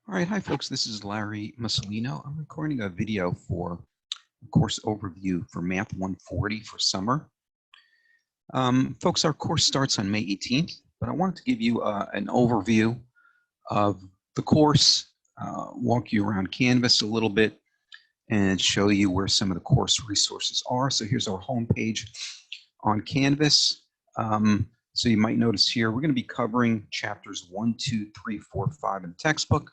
All right, hi folks, this is Larry Mussolino. I'm recording a video for a course overview for Math 140 for summer. Folks, our course starts on May 18th, but I wanted to give you an overview of the course, walk you around Canvas a little bit, and show you where some of the course resources are. So here's our home page on Canvas. So you might notice here, we're going to be covering chapters 1, 2, 3, 4, 5 in the textbook.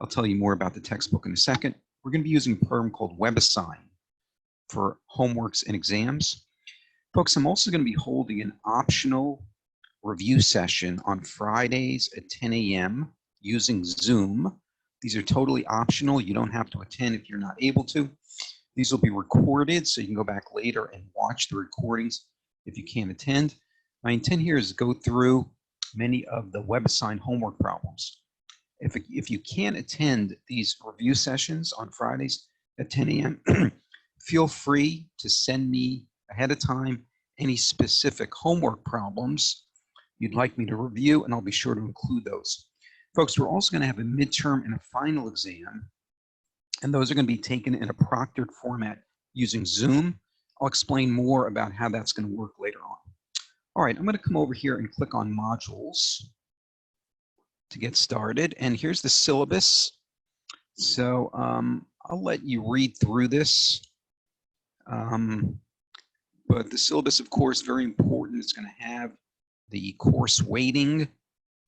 I'll tell you more about the textbook in a second. We're going to be using a program called WebAssign for homeworks and exams. Folks, I'm also going to be holding an optional review session on Fridays at 10 a.m. using Zoom. These are totally optional. You don't have to attend if you're not able to. These will be recorded, so you can go back later and watch the recordings if you can't attend. My intent here is to go through many of the WebAssign homework problems. If you can't attend these review sessions on Fridays at 10 a.m., feel free to send me ahead of time any specific homework problems you'd like me to review, and I'll be sure to include those. Folks, we're also going to have a midterm and a final exam, and those are going to be taken in a proctored format using Zoom. I'll explain more about how that's going to work later on. All right, I'm going to come over here and click on modules to get started, and here's the syllabus. So I'll let you read through this, but the syllabus, of course, very important. It's going to have the course weighting,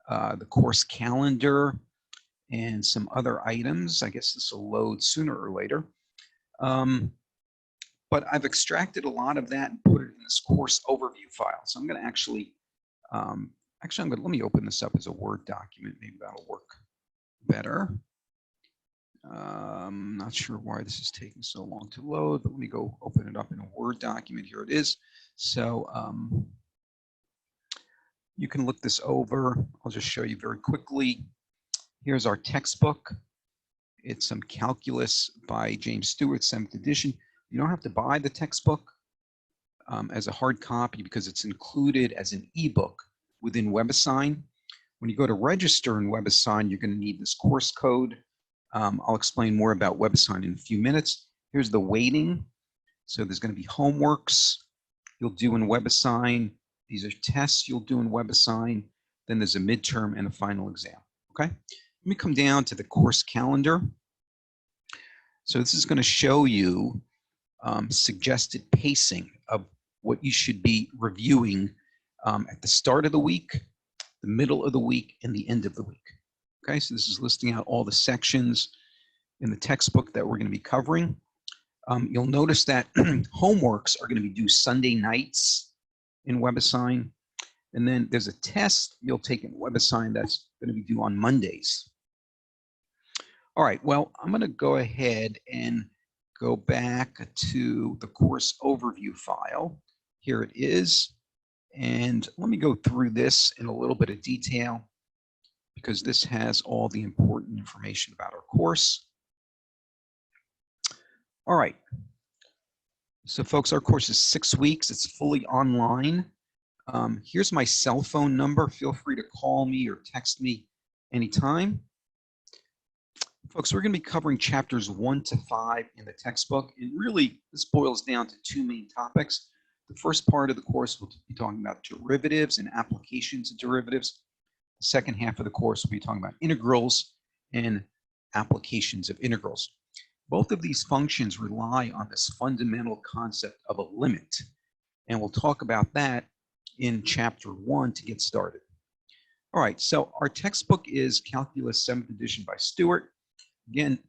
the course calendar, and some other items. I guess this will load sooner or later. But I've extracted a lot of that and put it in this course overview file. So I'm going to actually let me open this up as a Word document. Maybe that'll work better. I'm not sure why this is taking so long to load, but let me go open it up in a Word document. Here it is. So you can look this over. I'll just show you very quickly. Here's our textbook. It's some calculus by James Stewart, 7th edition. You don't have to buy the textbook as a hard copy because it's included as an ebook within WebAssign. When you go to register in WebAssign, you're going to need this course code. I'll explain more about WebAssign in a few minutes. Here's the weighting. So there's going to be homeworks you'll do in WebAssign. These are tests you'll do in WebAssign. Then there's a midterm and a final exam. Okay. Let me come down to the course calendar. So this is going to show you suggested pacing of what you should be reviewing at the start of the week, the middle of the week, and the end of the week. Okay, so this is listing out all the sections in the textbook that we're going to be covering. You'll notice that homeworks are going to be due Sunday nights in WebAssign. And then there's a test you'll take in WebAssign that's going to be due on Mondays. All right, well, I'm going to go ahead and go back to the course overview file. Here it is. And let me go through this in a little bit of detail because this has all the important information about our course. All right. So folks, our course is 6 weeks. It's fully online. Here's my cell phone number. Feel free to call me or text me anytime. Folks, we're going to be covering chapters 1 to 5 in the textbook. And really, this boils down to two main topics. The first part of the course will be talking about derivatives and applications of derivatives. The second half of the course will be talking about integrals and applications of integrals. Both of these functions rely on this fundamental concept of a limit. And we'll talk about that in chapter 1 to get started. All right, so our textbook is Calculus 7th edition by Stewart. Again,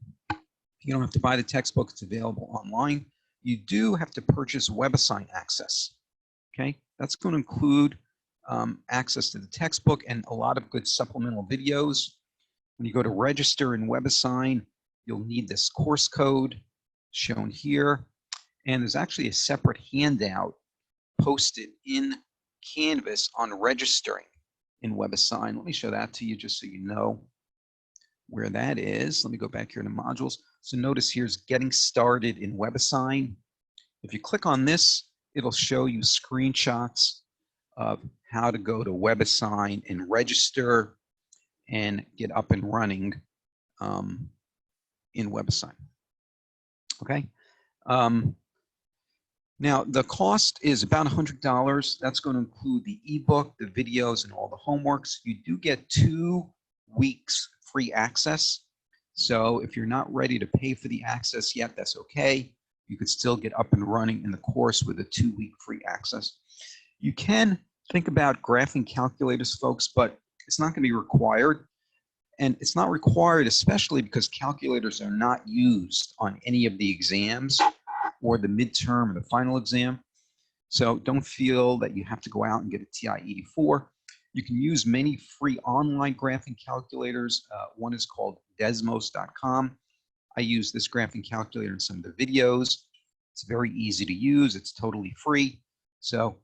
you don't have to buy the textbook. It's available online. You do have to purchase WebAssign access. Okay, that's going to include access to the textbook and a lot of good supplemental videos. When you go to register in WebAssign, you'll need this course code shown here. And there's actually a separate handout posted in Canvas on registering in WebAssign. Let me show that to you just so you know where that is. Let me go back here to modules. So notice here's getting started in WebAssign. If you click on this, it'll show you screenshots of how to go to WebAssign and register and get up and running in WebAssign. Okay. Now, the cost is about $100. That's going to include the ebook, the videos, and all the homeworks. You do get 2 weeks free access. So if you're not ready to pay for the access yet, that's okay. You could still get up and running in the course with a 2-week free access. You can think about graphing calculators, folks, but it's not going to be required. And it's not required, especially because calculators are not used on any of the exams or the midterm or the final exam. So don't feel that you have to go out and get a TI-84. You can use many free online graphing calculators. One is called Desmos.com. I use this graphing calculator in some of the videos. It's very easy to use. It's totally free. So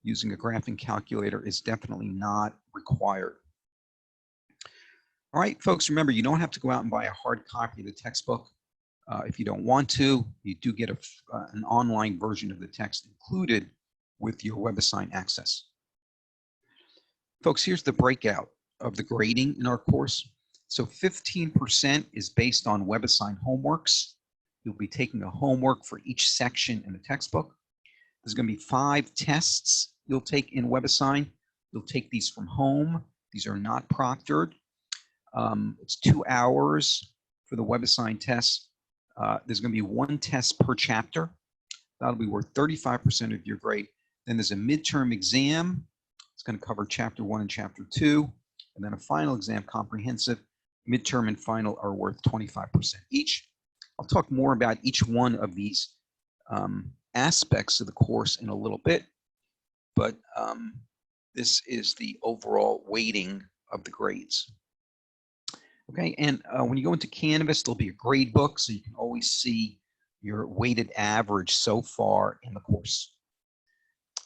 using a graphing calculator is definitely not required. All right, folks, remember, you don't have to go out and buy a hard copy of the textbook. If you don't want to, you do get an online version of the text included with your WebAssign access. Folks, here's the breakout of the grading in our course. So 15% is based on WebAssign homeworks. You'll be taking a homework for each section in the textbook. There's going to be 5 tests you'll take in WebAssign. You'll take these from home. These are not proctored. It's 2 hours for the WebAssign tests. There's going to be 1 test per chapter. That'll be worth 35% of your grade. Then there's a midterm exam. It's going to cover chapter 1 and chapter 2. And then a final exam, comprehensive. Midterm and final are worth 25% each. I'll talk more about each one of these aspects of the course in a little bit. But this is the overall weighting of the grades. Okay, and when you go into Canvas, there'll be a grade book, so you can always see your weighted average so far in the course.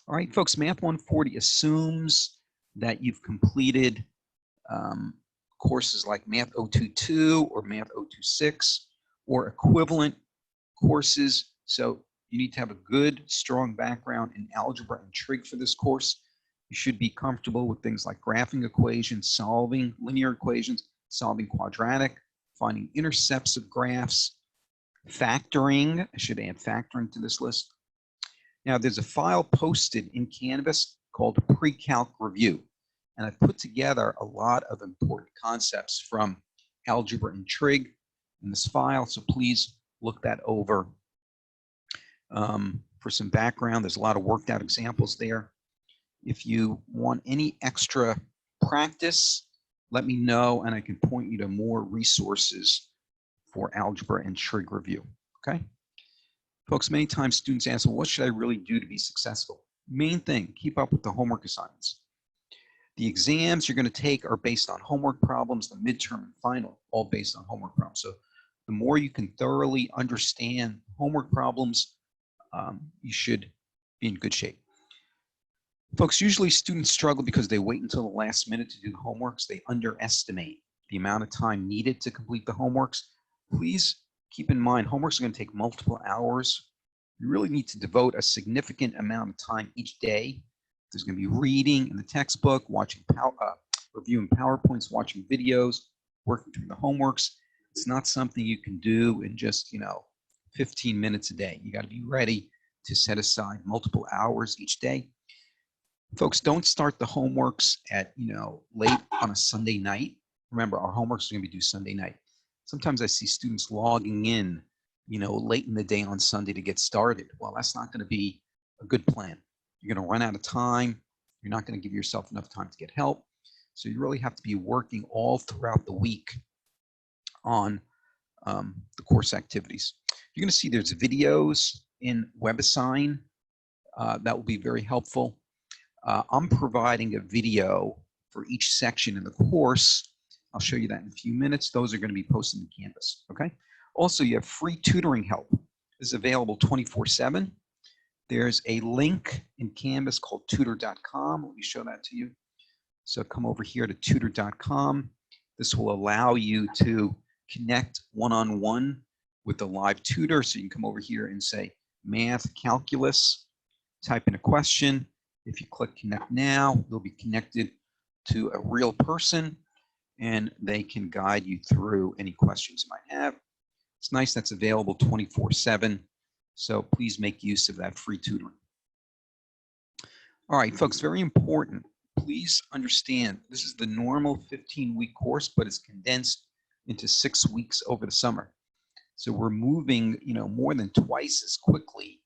All right, folks, Math 140 assumes that you've completed courses like Math 022 or Math 026 or equivalent courses. So you need to have a good, strong background in algebra and trig for this course. You should be comfortable with things like graphing equations, solving linear equations, solving quadratic, finding intercepts of graphs, factoring. I should add factoring to this list. Now, there's a file posted in Canvas called Pre-Calc Review, and I've put together a lot of important concepts from algebra and trig in this file, so please look that over. For some background, there's a lot of worked out examples there. If you want any extra practice, let me know, and I can point you to more resources for algebra and trig review, okay? Folks, many times students ask, well, what should I really do to be successful? Main thing, keep up with the homework assignments. The exams you're going to take are based on homework problems, the midterm and final, all based on homework problems. So the more you can thoroughly understand homework problems, you should be in good shape. Folks, usually students struggle because they wait until the last minute to do the homeworks. They underestimate the amount of time needed to complete the homeworks. Please keep in mind, homeworks are going to take multiple hours. You really need to devote a significant amount of time each day. There's going to be reading in the textbook, reviewing PowerPoints, watching videos, working through the homeworks. It's not something you can do in just, 15 minutes a day. You got to be ready to set aside multiple hours each day. Folks, don't start the homeworks at, late on a Sunday night. Remember, our homeworks are going to be due Sunday night. Sometimes I see students logging in, late in the day on Sunday to get started. Well, that's not going to be a good plan. You're going to run out of time. You're not going to give yourself enough time to get help. So you really have to be working all throughout the week on the course activities. You're going to see there's videos in WebAssign that will be very helpful. I'm providing a video for each section in the course. I'll show you that in a few minutes. Those are going to be posted in Canvas, okay? Also, you have free tutoring help. This is available 24/7. There's a link in Canvas called tutor.com. Let me show that to you. So come over here to tutor.com. This will allow you to connect one-on-one with the live tutor. So you can come over here and say, math, calculus, type in a question. If you click connect now, you'll be connected to a real person. and they can guide you through any questions you might have. It's nice that's available 24/7, so please make use of that free tutoring. All right, folks, very important. Please understand this is the normal 15-week course, but it's condensed into 6 weeks over the summer. So we're moving, more than twice as quickly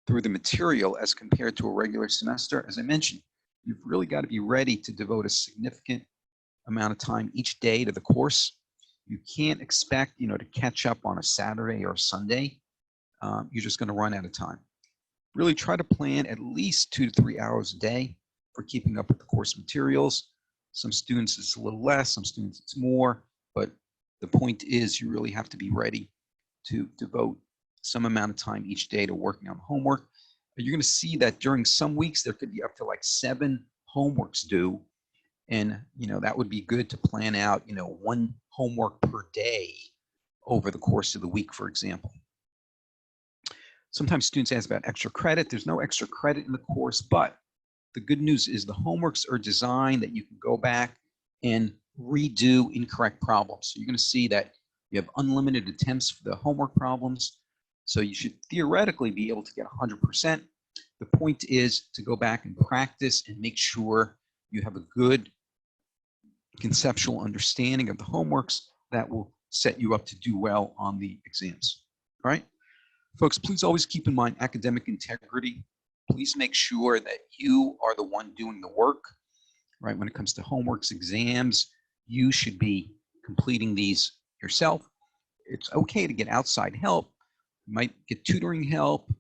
through the material as compared to a regular semester. As I mentioned, you've really got to be ready to devote a significant amount of time each day to the course. You can't expect, to catch up on a Saturday or Sunday. You're just going to run out of time. Really try to plan at least 2 to 3 hours a day for keeping up with the course materials. Some students it's a little less, some students it's more, but the point is you really have to be ready to devote some amount of time each day to working on homework. You're going to see that during some weeks there could be up to like 7 homeworks due, and that would be good to plan out 1 homework per day over the course of the week, for example. Sometimes students ask about extra credit. There's no extra credit in the course, but the good news is the homeworks are designed that you can go back and redo incorrect problems. So you're going to see that you have unlimited attempts for the homework problems. So you should theoretically be able to get 100%. The point is to go back and practice and make sure you have a good conceptual understanding of the homeworks that will set you up to do well on the exams. All right? Folks, please always keep in mind academic integrity. Please make sure that you are the one doing the work, right? When it comes to homeworks, exams, you should be completing these yourself. It's okay to get outside help. You might get tutoring help.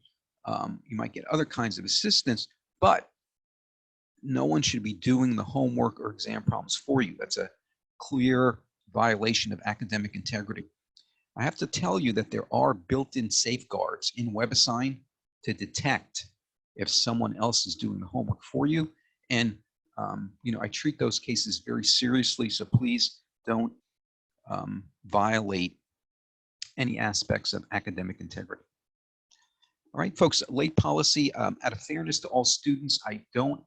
You might get other kinds of assistance, but no one should be doing the homework or exam problems for you. That's a clear violation of academic integrity. I have to tell you that there are built-in safeguards in WebAssign to detect if someone else is doing the homework for you. And, I treat those cases very seriously, so please don't violate any aspects of academic integrity. All right, folks, late policy. Out of fairness to all students, I don't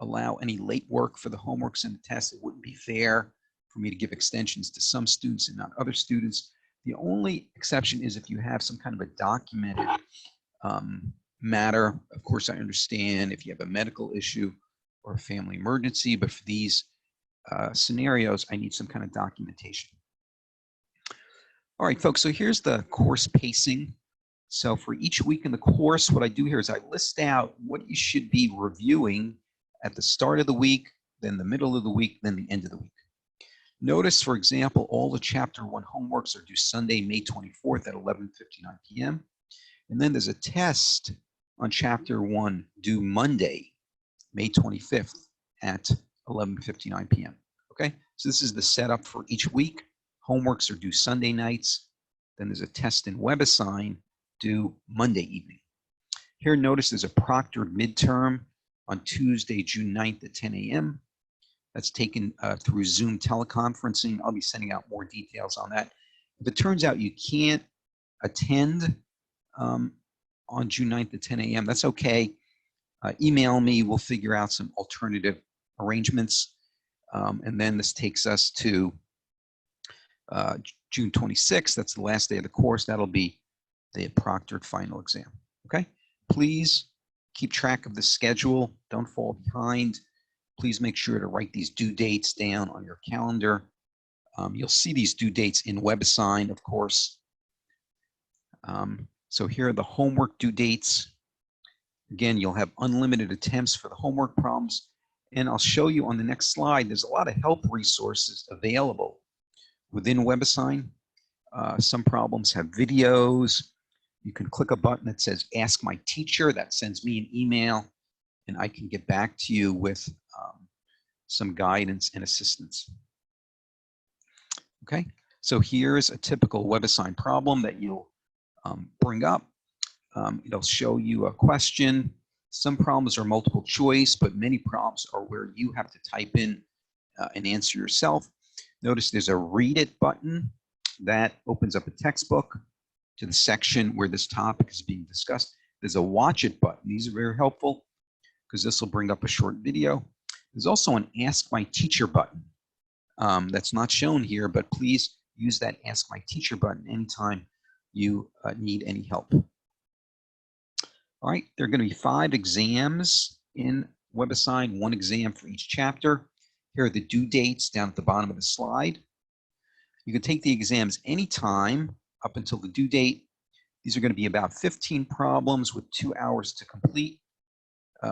allow any late work for the homeworks and the tests. It wouldn't be fair for me to give extensions to some students and not other students. The only exception is if you have some kind of a documented matter. Of course, I understand if you have a medical issue or a family emergency, but for these scenarios, I need some kind of documentation. All right, folks, so here's the course pacing. So for each week in the course, what I do here is I list out what you should be reviewing at the start of the week, then the middle of the week, then the end of the week. Notice, for example, all the Chapter 1 homeworks are due Sunday, May 24th at 11:59 p.m. And then there's a test on Chapter 1 due Monday, May 25th at 11:59 p.m. Okay, so this is the setup for each week. Homeworks are due Sunday nights. Then there's a test in WebAssign due Monday evening. Here, notice there's a proctored midterm on Tuesday, June 9th at 10 a.m. That's taken through Zoom teleconferencing. I'll be sending out more details on that. If it turns out you can't attend on June 9th at 10 a.m., that's okay. Email me. We'll figure out some alternative arrangements. And then this takes us to June 26th. That's the last day of the course. That'll be the proctored final exam. Okay? Please keep track of the schedule. Don't fall behind. Please make sure to write these due dates down on your calendar. You'll see these due dates in WebAssign, of course. So here are the homework due dates. Again, you'll have unlimited attempts for the homework problems. And I'll show you on the next slide, there's a lot of help resources available within WebAssign. Some problems have videos. You can click a button that says Ask My Teacher. That sends me an email, and I can get back to you with some guidance and assistance. Okay, so here's a typical WebAssign problem that you'll bring up. It'll show you a question. Some problems are multiple choice, but many problems are where you have to type in an answer yourself. Notice there's a Read It button that opens up a textbook to the section where this topic is being discussed. There's a Watch It button. These are very helpful because this will bring up a short video. There's also an Ask My Teacher button. That's not shown here, but please use that Ask My Teacher button anytime you need any help. All right, there are going to be 5 exams in WebAssign, 1 exam for each chapter. Here are the due dates down at the bottom of the slide. You can take the exams anytime up until the due date. These are going to be about 15 problems with 2 hours to complete.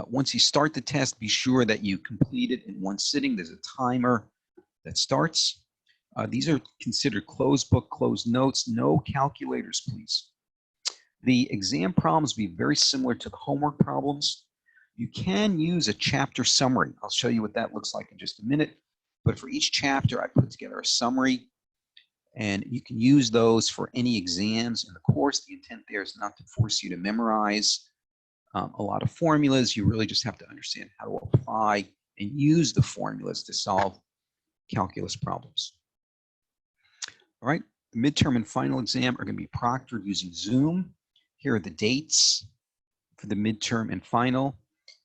Once you start the test, be sure that you complete it in one sitting. There's a timer that starts. These are considered closed book, closed notes, no calculators, please. The exam problems will be very similar to the homework problems. You can use a chapter summary. I'll show you what that looks like in just a minute. But for each chapter, I put together a summary, and you can use those for any exams in the course. The intent there is not to force you to memorize a lot of formulas. You really just have to understand how to apply and use the formulas to solve calculus problems. All right, the midterm and final exam are going to be proctored using Zoom. Here are the dates for the midterm and final.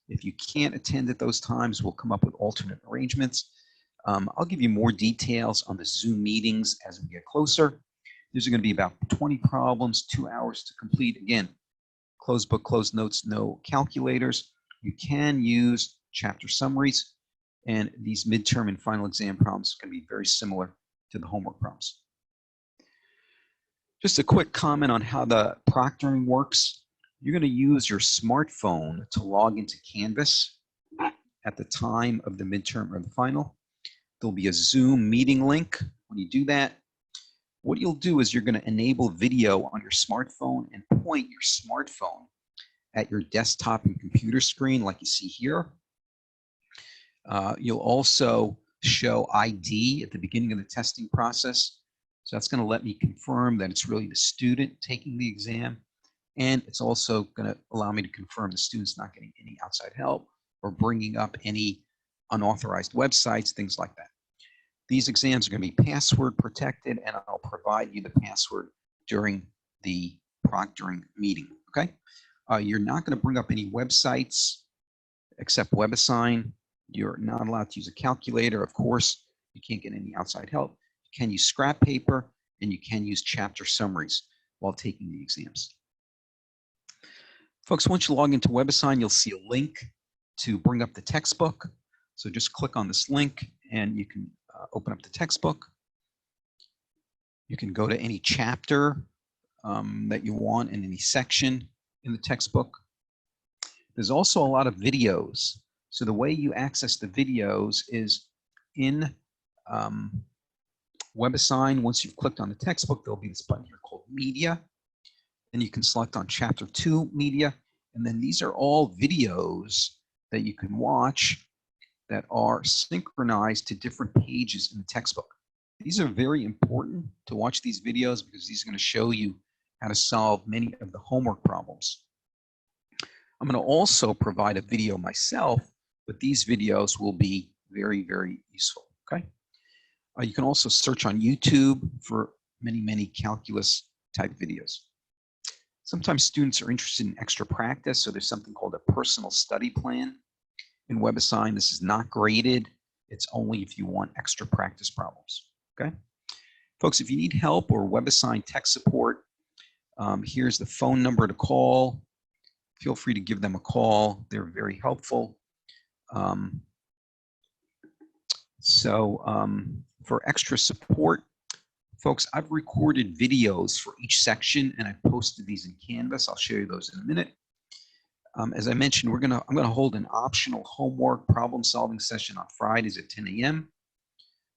If you can't attend at those times, we'll come up with alternate arrangements. I'll give you more details on the Zoom meetings as we get closer. These are going to be about 20 problems, 2 hours to complete. Again, closed book, closed notes, no calculators. You can use chapter summaries, and these midterm and final exam problems are going to be very similar to the homework problems. Just a quick comment on how the proctoring works. You're going to use your smartphone to log into Canvas at the time of the midterm or the final. There'll be a Zoom meeting link. When you do that, what you'll do is you're going to enable video on your smartphone and point your smartphone at your desktop and computer screen like you see here. You'll also show ID at the beginning of the testing process. So that's going to let me confirm that it's really the student taking the exam. And it's also going to allow me to confirm the student's not getting any outside help or bringing up any unauthorized websites, things like that. These exams are going to be password protected, and I'll provide you the password during the proctoring meeting, okay? You're not going to bring up any websites except WebAssign. You're not allowed to use a calculator. Of course, you can't get any outside help. You can use scrap paper, and you can use chapter summaries while taking the exams. Folks, once you log into WebAssign, you'll see a link to bring up the textbook. So just click on this link, and you can open up the textbook. You can go to any chapter that you want in any section in the textbook. There's also a lot of videos. So the way you access the videos is in WebAssign. Once you've clicked on the textbook, there'll be this button here called Media. Then you can select on Chapter 2 Media. And then these are all videos that you can watch that are synchronized to different pages in the textbook. These are very important to watch these videos because these are going to show you how to solve many of the homework problems. I'm going to also provide a video myself, but these videos will be very, very useful, okay? You can also search on YouTube for many, many calculus type videos. Sometimes students are interested in extra practice, so there's something called a personal study plan. In WebAssign, this is not graded. It's only if you want extra practice problems, okay? Folks, if you need help or WebAssign tech support, here's the phone number to call. Feel free to give them a call. They're very helpful. For extra support, folks, I've recorded videos for each section and I posted these in Canvas. I'll show you those in a minute. As I mentioned, I'm gonna hold an optional homework problem-solving session on Fridays at 10 a.m.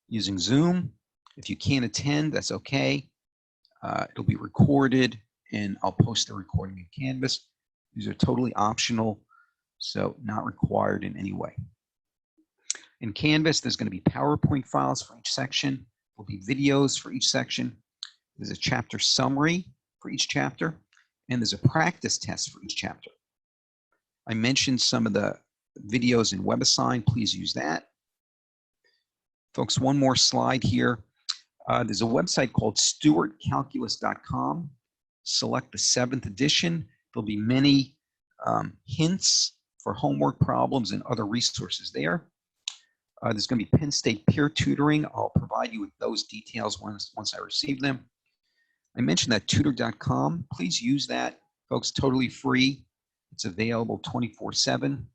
using Zoom. If you can't attend, that's okay. It'll be recorded, and I'll post the recording in Canvas. These are totally optional, so not required in any way. In Canvas, there's going to be PowerPoint files for each section. There'll be videos for each section. There's a chapter summary for each chapter, and there's a practice test for each chapter. I mentioned some of the videos in WebAssign. Please use that. Folks, one more slide here. There's a website called stewartcalculus.com. Select the 7th edition. There'll be many hints for homework problems and other resources there. There's going to be Penn State peer tutoring. I'll provide you with those details once I receive them. I mentioned that tutor.com. Please use that, folks, totally free. It's available 24/7.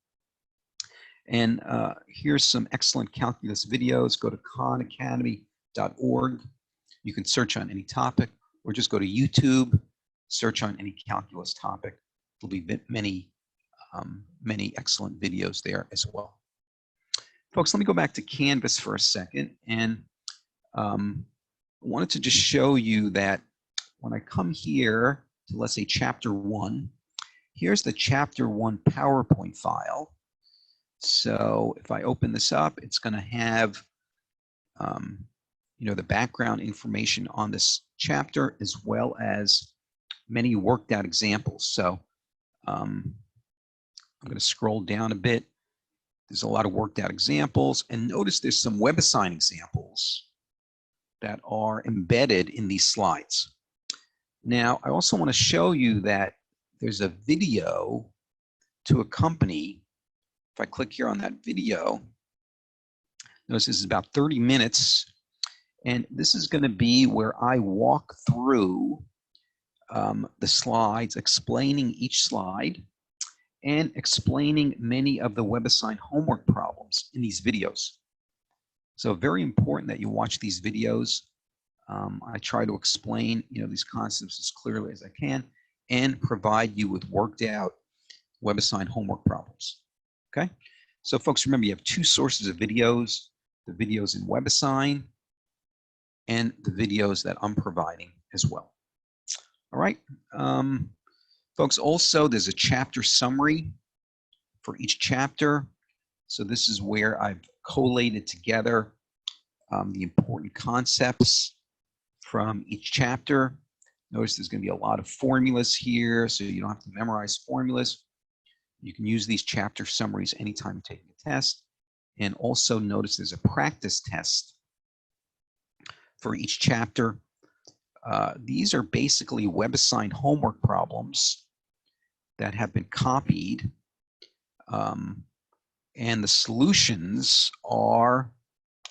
And here's some excellent calculus videos. Go to khanacademy.org. You can search on any topic, or just go to YouTube, search on any calculus topic. There'll be many excellent videos there as well. Folks, let me go back to Canvas for a second, and I wanted to just show you that when I come here to, let's say, Chapter 1, here's the Chapter 1 PowerPoint file. So if I open this up, it's going to have the background information on this chapter, as well as many worked out examples. So I'm going to scroll down a bit. There's a lot of worked out examples, and notice there's some WebAssign examples that are embedded in these slides. Now, I also want to show you that there's a video to accompany. If I click here on that video, notice this is about 30 minutes, and this is going to be where I walk through the slides, explaining each slide and explaining many of the WebAssign homework problems in these videos. So very important that you watch these videos. I try to explain these concepts as clearly as I can and provide you with worked out WebAssign homework problems. Okay, so folks, remember you have two sources of videos: the videos in WebAssign and the videos that I'm providing as well. All right, folks, also there's a chapter summary for each chapter. So this is where I've collated together the important concepts from each chapter. Notice there's going to be a lot of formulas here, so you don't have to memorize formulas. You can use these chapter summaries anytime you're taking a test. And also notice there's a practice test for each chapter. These are basically WebAssign homework problems that have been copied. And the solutions are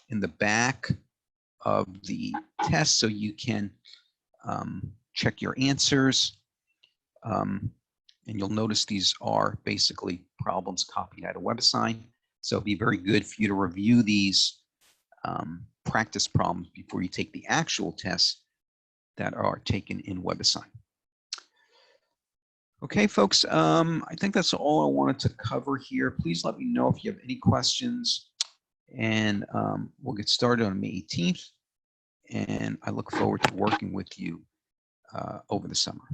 in the back of the test, so you can check your answers. And you'll notice these are basically problems copied out of WebAssign. So it'll be very good for you to review these practice problems before you take the actual tests that are taken in WebAssign. Okay, folks, I think that's all I wanted to cover here. Please let me know if you have any questions, and we'll get started on May 18th. And I look forward to working with you over the summer.